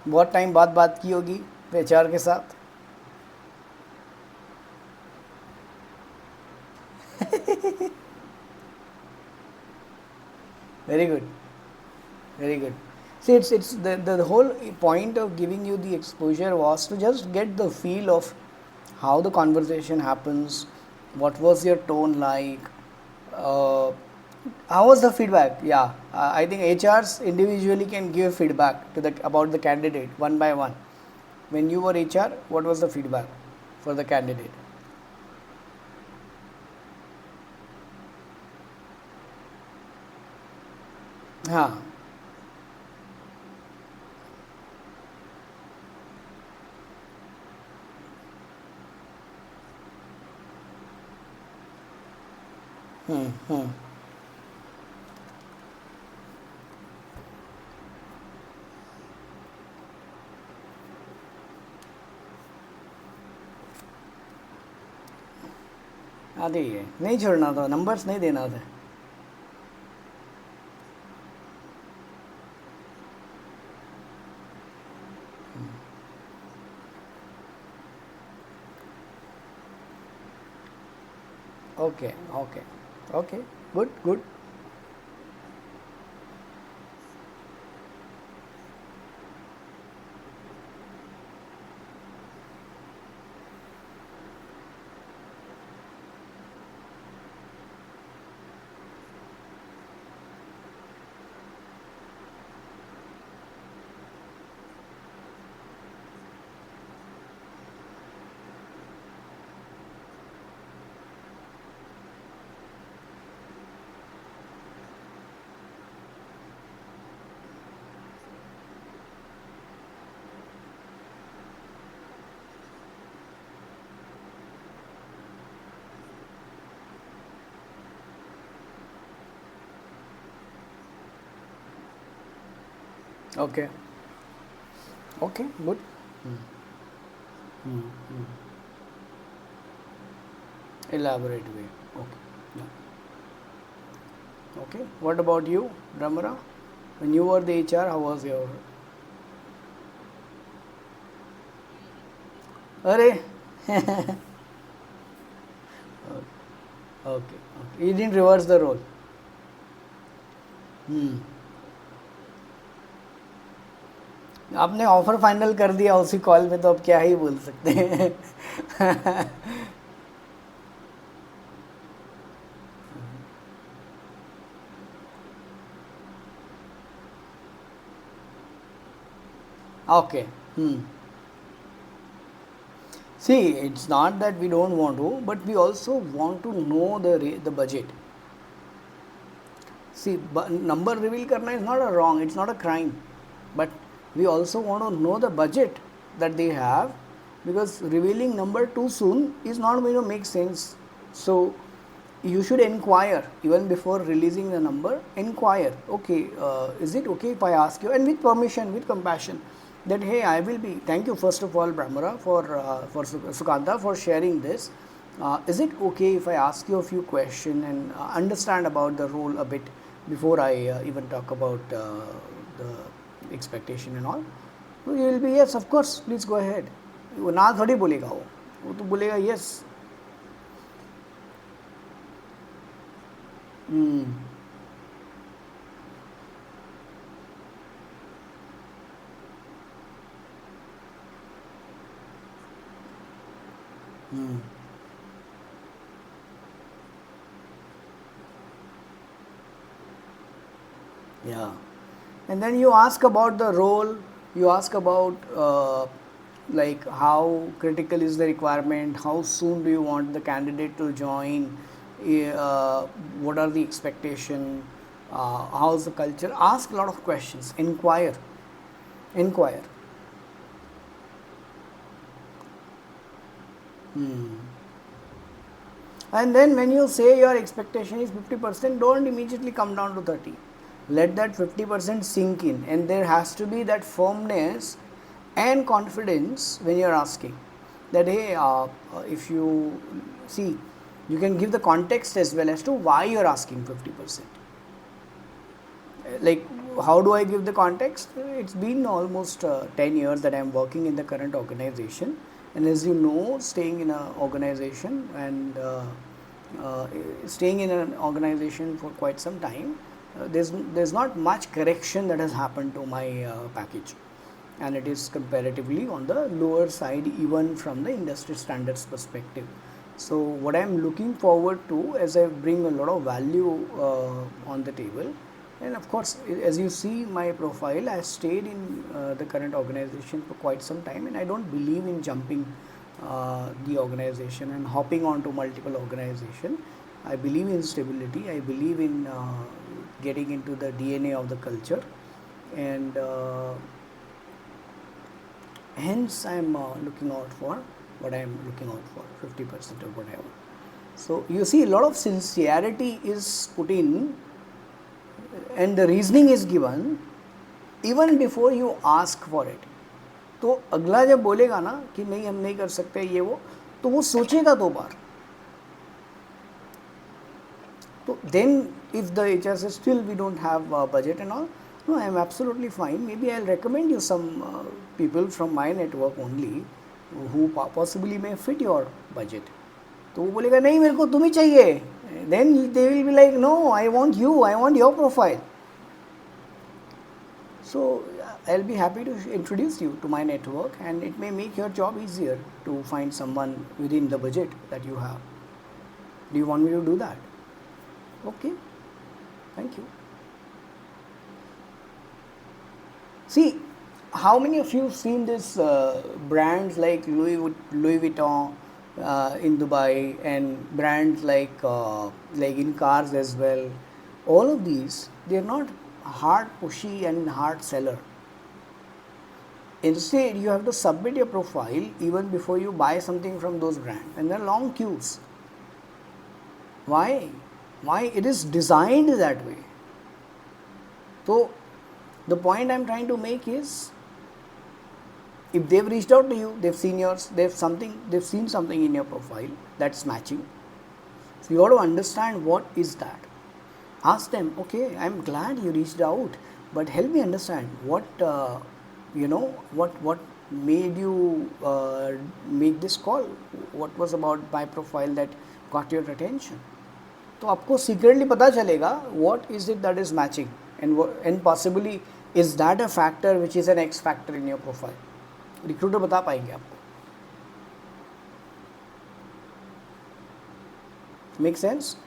बहुत टाइम बाद बात की होगी एचआर के साथ. Very good. Very good. See, it's the whole point of giving you the exposure was to just get the feel of how the conversation happens, what was your tone like, uh, how was the feedback? Yeah, I think HRs individually can give feedback to the about the candidate one by one. When you were HR, what was the feedback for the candidate? हाँ. हम्म. आते ही है, नहीं छोड़ना था, numbers नहीं देना था. Okay, okay, okay, good, good. Okay, okay, good. Elaborate way. Okay. Yeah. Okay. What about you, Ramara? When you were the HR, how was your? अरे. Okay. Okay. You didn't reverse the role. हम्म. आपने offer final कर दिया उसी call में, तो अब क्या ही बोल सकते हैं. Okay. See, it's not that we don't want to, but we also want to know the budget. See, number reveal karna is not a wrong, it's not a crime, but we also want to know the budget that they have, because revealing number too soon is not going to make sense. So you should inquire even before releasing the number. Inquire, okay, is it okay if I ask you, and with permission, with compassion, that hey, I will be. Thank you first of all, Brahmara, for Sukanta, for sharing this. Is it okay if I ask you a few questions and understand about the role a bit before I even talk about the expectation and all? So you will be yes, of course, please go ahead. वो ना थोड़ी बोलेगा, वो तो बोलेगा yes. Hmm. Hmm. Yeah. And then you ask about the role, you ask about like how critical is the requirement, how soon do you want the candidate to join, what are the expectation, how's the culture. Ask a lot of questions, inquire, inquire. And then when you say your expectation is 50%, don't immediately come down to 30. Let that 50% sink in, and there has to be that firmness and confidence when you are asking that hey, if you see, you can give the context as well as to why you are asking 50%. Like how do I give the context? It's been almost 10 years that I'm working in the current organization, and as you know, staying in an organization and uh, staying in an organization for quite some time, there's not much correction that has happened to my package, and it is comparatively on the lower side even from the industry standards perspective. So what I'm looking forward to as I bring a lot of value on the table, and of course as you see my profile, I stayed in the current organization for quite some time, and I don't believe in jumping the organization and hopping onto multiple organization. I believe in stability. I believe in getting into the DNA of the culture, and hence I am looking out for what I am looking out for, 50% or whatever. So you see, a lot of sincerity is put in, and the reasoning is given even before you ask for it. तो अगला जब बोलेगा ना कि नहीं हम नहीं कर सकते ये वो, तो वो सोचेगा 2 बार. So then if the HR says still we don't have budget and all, no, I am absolutely fine. Maybe I'll recommend you some people from my network only who possibly may fit your budget. तो वो बोलेगा नहीं मेरे को तुम ही चाहिए. Then they will be like, no, I want you, I want your profile. So I'll be happy to introduce you to my network, and it may make your job easier to find someone within the budget that you have. Do you want me to do that? Okay, thank you. See, how many of you have seen this brands like Louis Vuitton in Dubai, and brands like in cars as well? All of these, they are not hard pushy and hard seller. Instead, you have to submit your profile even before you buy something from those brands, and there are long queues. Why? Why? It is designed that way. So the point I'm trying to make is, if they've reached out to you, they've seen yours, they've seen something in your profile that's matching. So you got to understand what is that. Ask them, okay, I'm glad you reached out, but help me understand what what made you make this call. What was about my profile that got your attention? तो आपको secretly पता चलेगा what is it that is matching, and possibly is that a factor which is an X factor in your profile. Recruiter बता पाएंगे आपको. Make sense?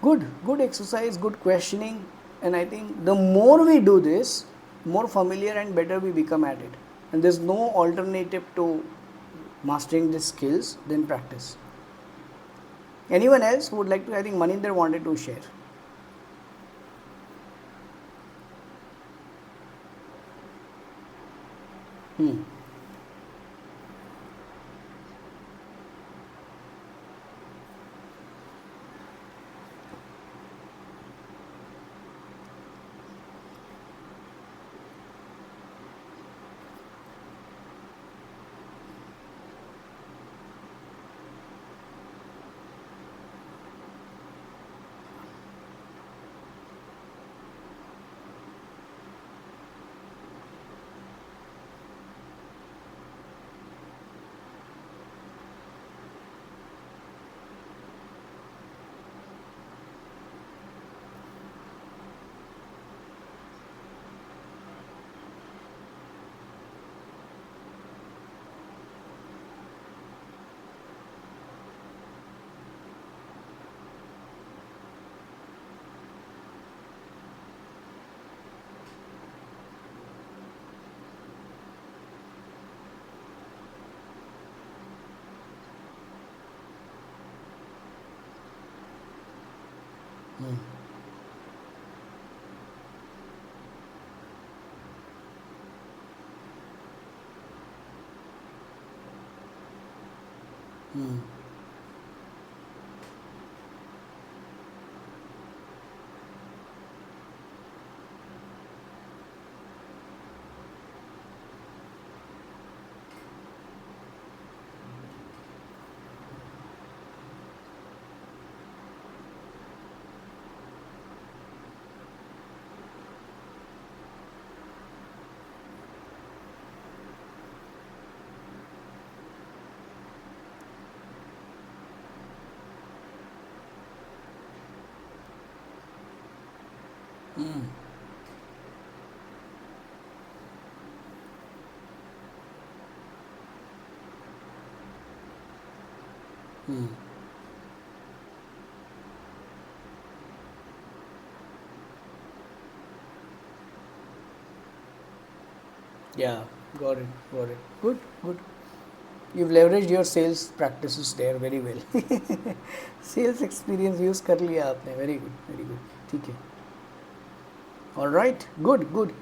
Good exercise, good questioning, and I think the more we do this, more familiar and better we become at it. And there's no alternative to mastering these skills than practice. Anyone else who would like to? I think Maninder wanted to share. Hmm. Hmm. Hmm. Hmm. Hmm. Yeah, got it, got it. Good, good. You've leveraged your sales practices there very well. Sales experience use कर लिया आपने. Very good, very good. ठीक है. All right, good, good.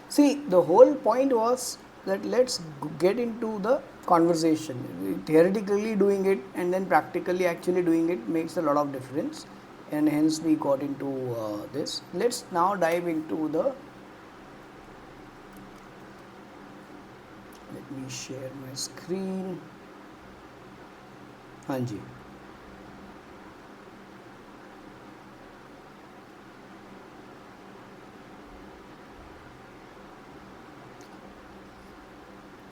See, the whole point was that let's get into the conversation. Theoretically doing it and then practically actually doing it makes a lot of difference, and hence we got into this. Let's now dive into the. Let me share my screen. हाँ जी.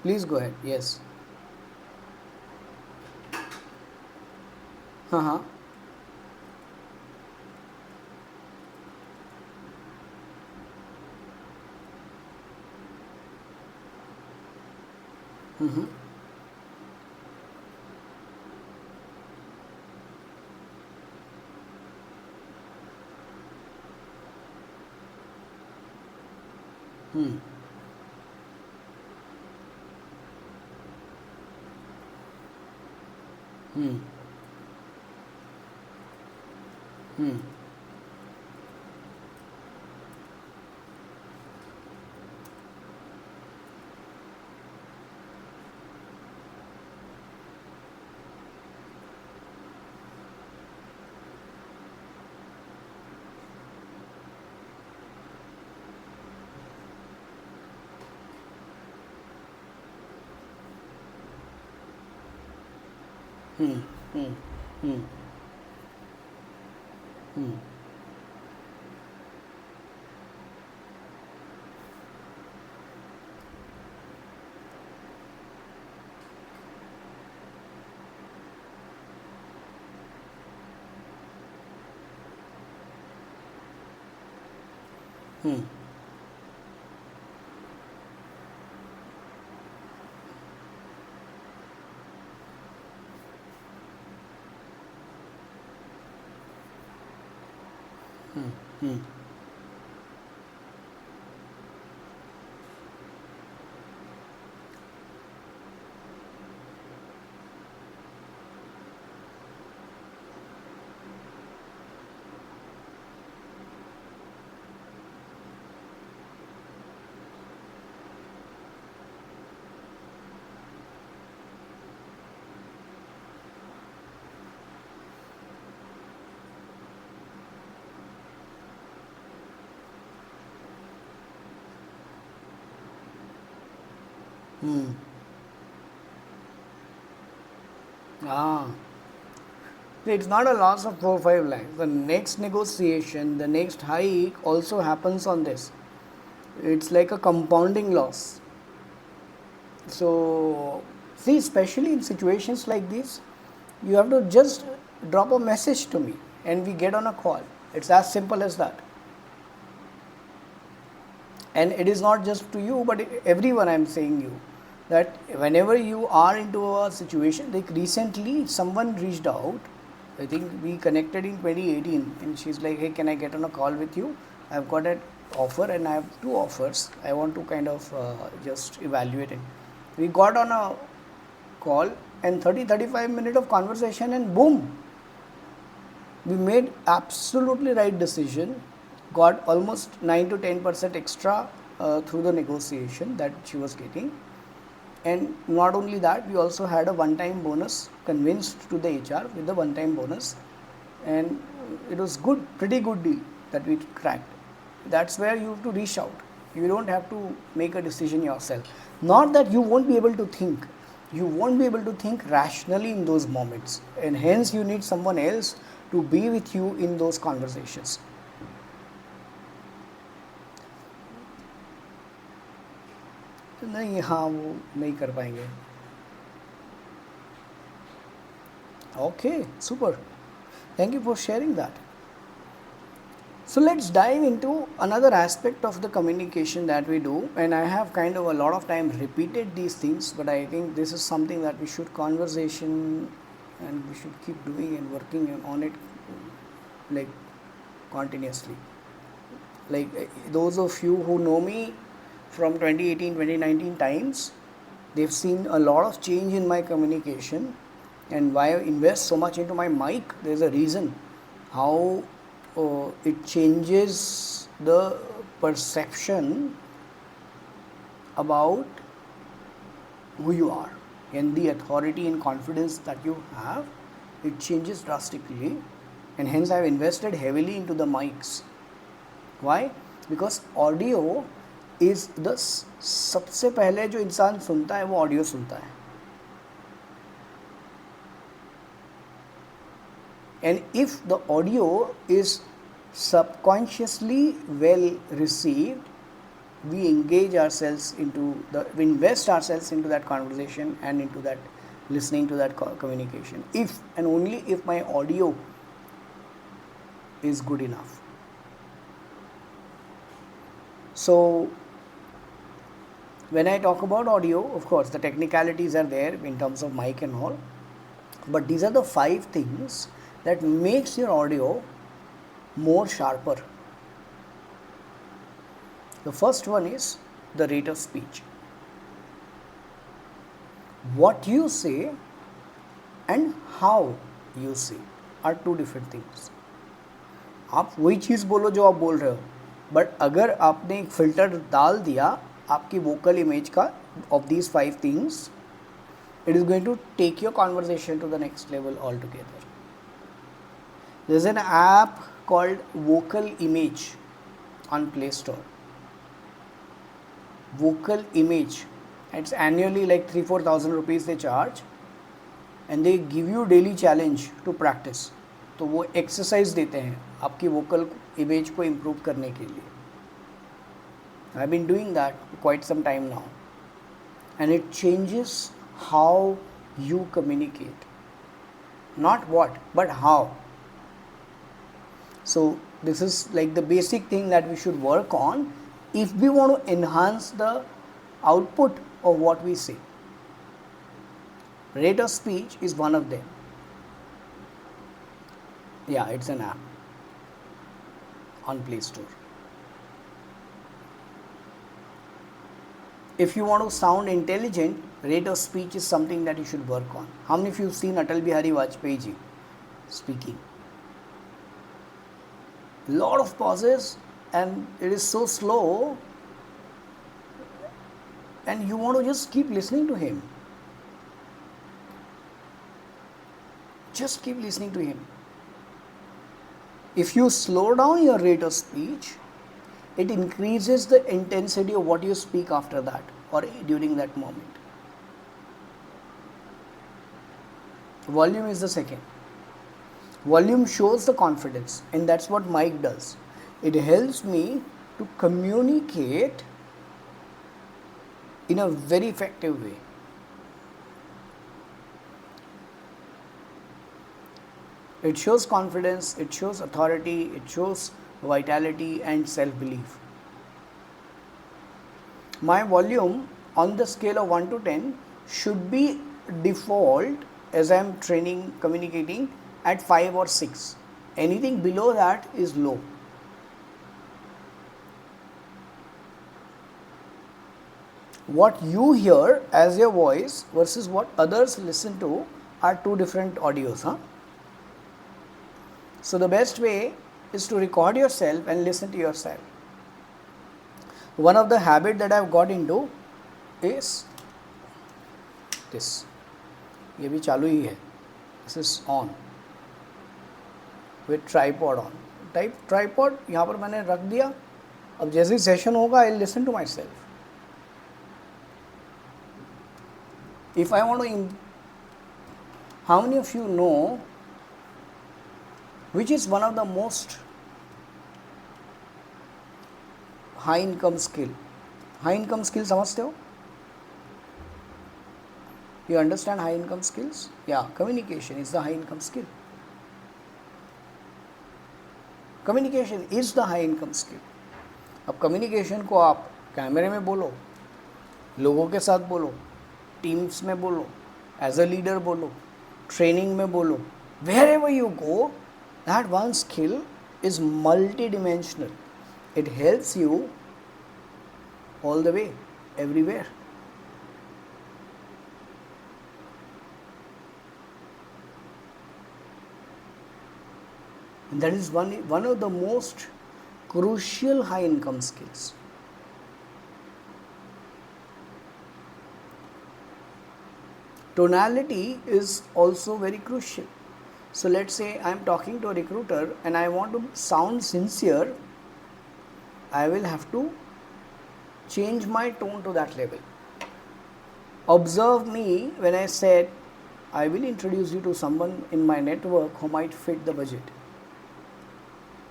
Please go ahead. Yes. हाँ हाँ. हम्म. हम्म. हम्म. हम्म. हम्म. हम्म. हम्म. हम्म. हम्म. हम्म. हम्म. हम्म. Ah, it's not a loss of 4 5 lakhs. The next negotiation, the next hike also happens on this. It's like a compounding loss. So, see, especially in situations like this, you have to just drop a message to me and we get on a call. It's as simple as that. And it is not just to you, but everyone I'm saying you that whenever you are into a situation, like recently someone reached out. I think we connected in 2018 and she's like, hey, can I get on a call with you? I've got an offer and I have two offers. I want to kind of just evaluate it. We got on a call and 30 35 minutes of conversation and boom, we made absolutely right decision, got almost 9 to 10% extra through the negotiation that she was getting, and not only that, we also had a one time bonus convinced to the HR with the one time bonus, and it was good, pretty good deal that we cracked. That's where you have to reach out. You don't have to make a decision yourself. Not that you won't be able to think, you won't be able to think rationally in those moments, and hence you need someone else to be with you in those conversations. नहीं, हाँ, वो नहीं कर पाएंगे. Okay, super. Thank you for sharing that. So let's dive into another aspect of the communication that we do, and I have kind of a lot of time repeated these things, but I think this is something that we should conversation and we should keep doing and working on it like continuously. Like those of you who know me from 2018 2019 times, they've seen a lot of change in my communication, and why I invest so much into my mic. There's a reason how it changes the perception about who you are and the authority and confidence that you have. It changes drastically, and hence I've invested heavily into the mics. Why? Because audio is the सबसे पहले जो इंसान सुनता है वो audio सुनता है. And if the audio is subconsciously well received, we engage ourselves we invest ourselves into that conversation and into that listening to that communication. If and only if my audio is good enough. So when I talk about audio, of course, the technicalities are there in terms of mic and all, but these are the 5 things that makes your audio more sharper. The first one is the rate of speech. What you say and how you say are 2 different things. आप वही चीज़ बोलो जो आप बोल रहे हो, but अगर आपने एक फिल्टर डाल दिया आपकी वोकल इमेज का of these 5 things, it is going to take your conversation to the next level altogether. There is an app called Vocal Image on Play Store. Vocal Image. It's annually like 3,000-4,000 rupees they charge, and they give you daily challenge to practice. तो वो exercise देते हैं आपकी vocal image को improve करने के लिए. I have been doing that quite some time now, and it changes how you communicate, not what but how. So this is like the basic thing that we should work on if we want to enhance the output of what we say. Rate of speech is one of them. Yeah, it's an app on Play Store. If you want to sound intelligent, rate of speech is something that you should work on. How many of you have seen Atal Bihari Vajpayee ji speaking? Lot of pauses, and it is so slow, and you want to just keep listening to him. Just keep listening to him. If you slow down your rate of speech, it increases the intensity of what you speak after that or during that moment. Volume is the second. Volume shows the confidence, and that's what mic does. It helps me to communicate in a very effective way. It shows confidence, it shows authority, it shows vitality and self-belief. My volume on the scale of 1 to 10 should be default as I am training, communicating at 5 or 6. Anything below that is low. What you hear as your voice versus what others listen to are 2 different audios. So the best way is to record yourself and listen to yourself. One of the habit that I've got into is this. ये भी चालू ही है. This is on with tripod on. Tripod यहाँ पर मैंने रख दिया. अब जैसे ही सेशन होगा I'll listen to myself. If I want to, how many of you know which is one of the most high income skill? High income skill समझते हो? You understand high income skills? Yeah, communication is the high income skill. Communication is the high income skill. अब communication को आप कैमरे में बोलो, लोगों के साथ बोलो, टीम्स में बोलो, एज अ लीडर बोलो, ट्रेनिंग में बोलो, wherever you go, that one skill is multi-dimensional. It helps you all the way, everywhere. And that is one of the most crucial high income skills. Tonality is also very crucial. So let's say I am talking to a recruiter and I want to sound sincere, I will have to change my tone to that level. Observe me when I said, I will introduce you to someone in my network who might fit the budget.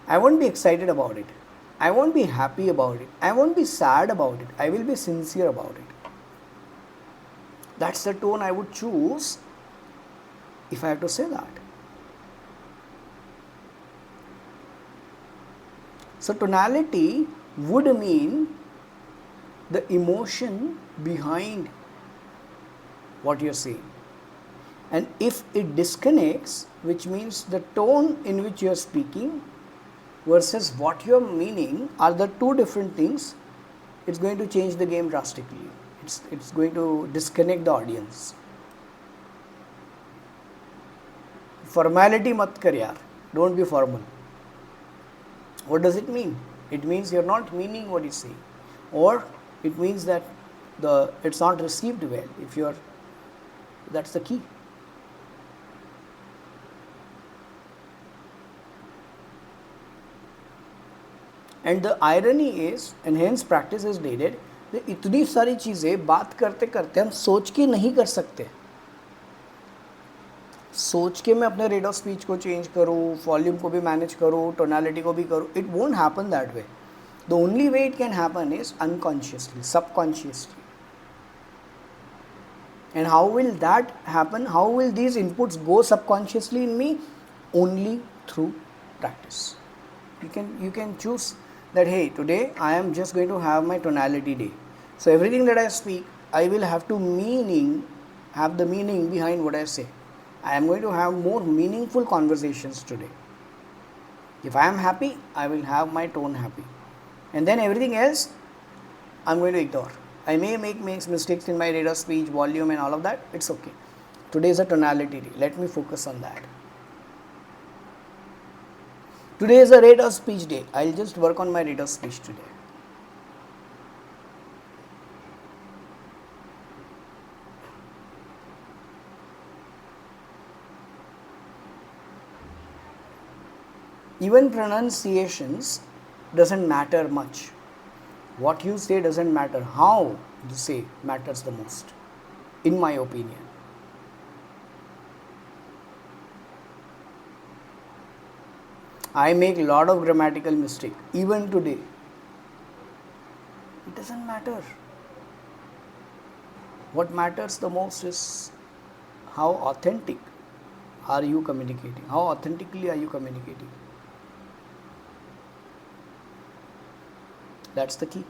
I won't be excited about it. I won't be happy about it. I won't be sad about it. I will be sincere about it. That's the tone I would choose if I have to say that. So tonality would mean the emotion behind what you're saying. And if it disconnects, which means the tone in which you're speaking versus what you're meaning are the two different things, it's going to change the game drastically. It's going to disconnect the audience. Formality mat kar yaar. Don't be formal. What does it mean? It means you're not meaning what you say, or it means that it's not received well. That's the key. And the irony is, and hence practice is needed, that इतनी सारी चीज़ें बात करते करते हम सोच के नहीं कर सकते. सोच के मैं अपने रेट ऑफ स्पीच को चेंज करूँ, वॉल्यूम को भी मैनेज करूँ, टोनालिटी को भी करूँ, it won't happen that way. The only way it can happen is unconsciously, subconsciously. And how will that happen? How will these inputs go subconsciously in me? Only through practice. You can choose that, hey, today I am just going to have my tonality day. So everything that I speak, I will have the meaning behind what I say. I am going to have more meaningful conversations today. If I am happy, I will have my tone happy. And then everything else, I am going to ignore. I may make mistakes in my rate of speech, volume and all of that. It's okay. Today is a tonality day. Let me focus on that. Today is a rate of speech day. I'll just work on my rate of speech today. Even pronunciations doesn't matter much. What you say doesn't matter. How you say matters the most, in my opinion. I make a lot of grammatical mistakes, even today. It doesn't matter. What matters the most is how authentic are you communicating? How authentically are you communicating? That's the key.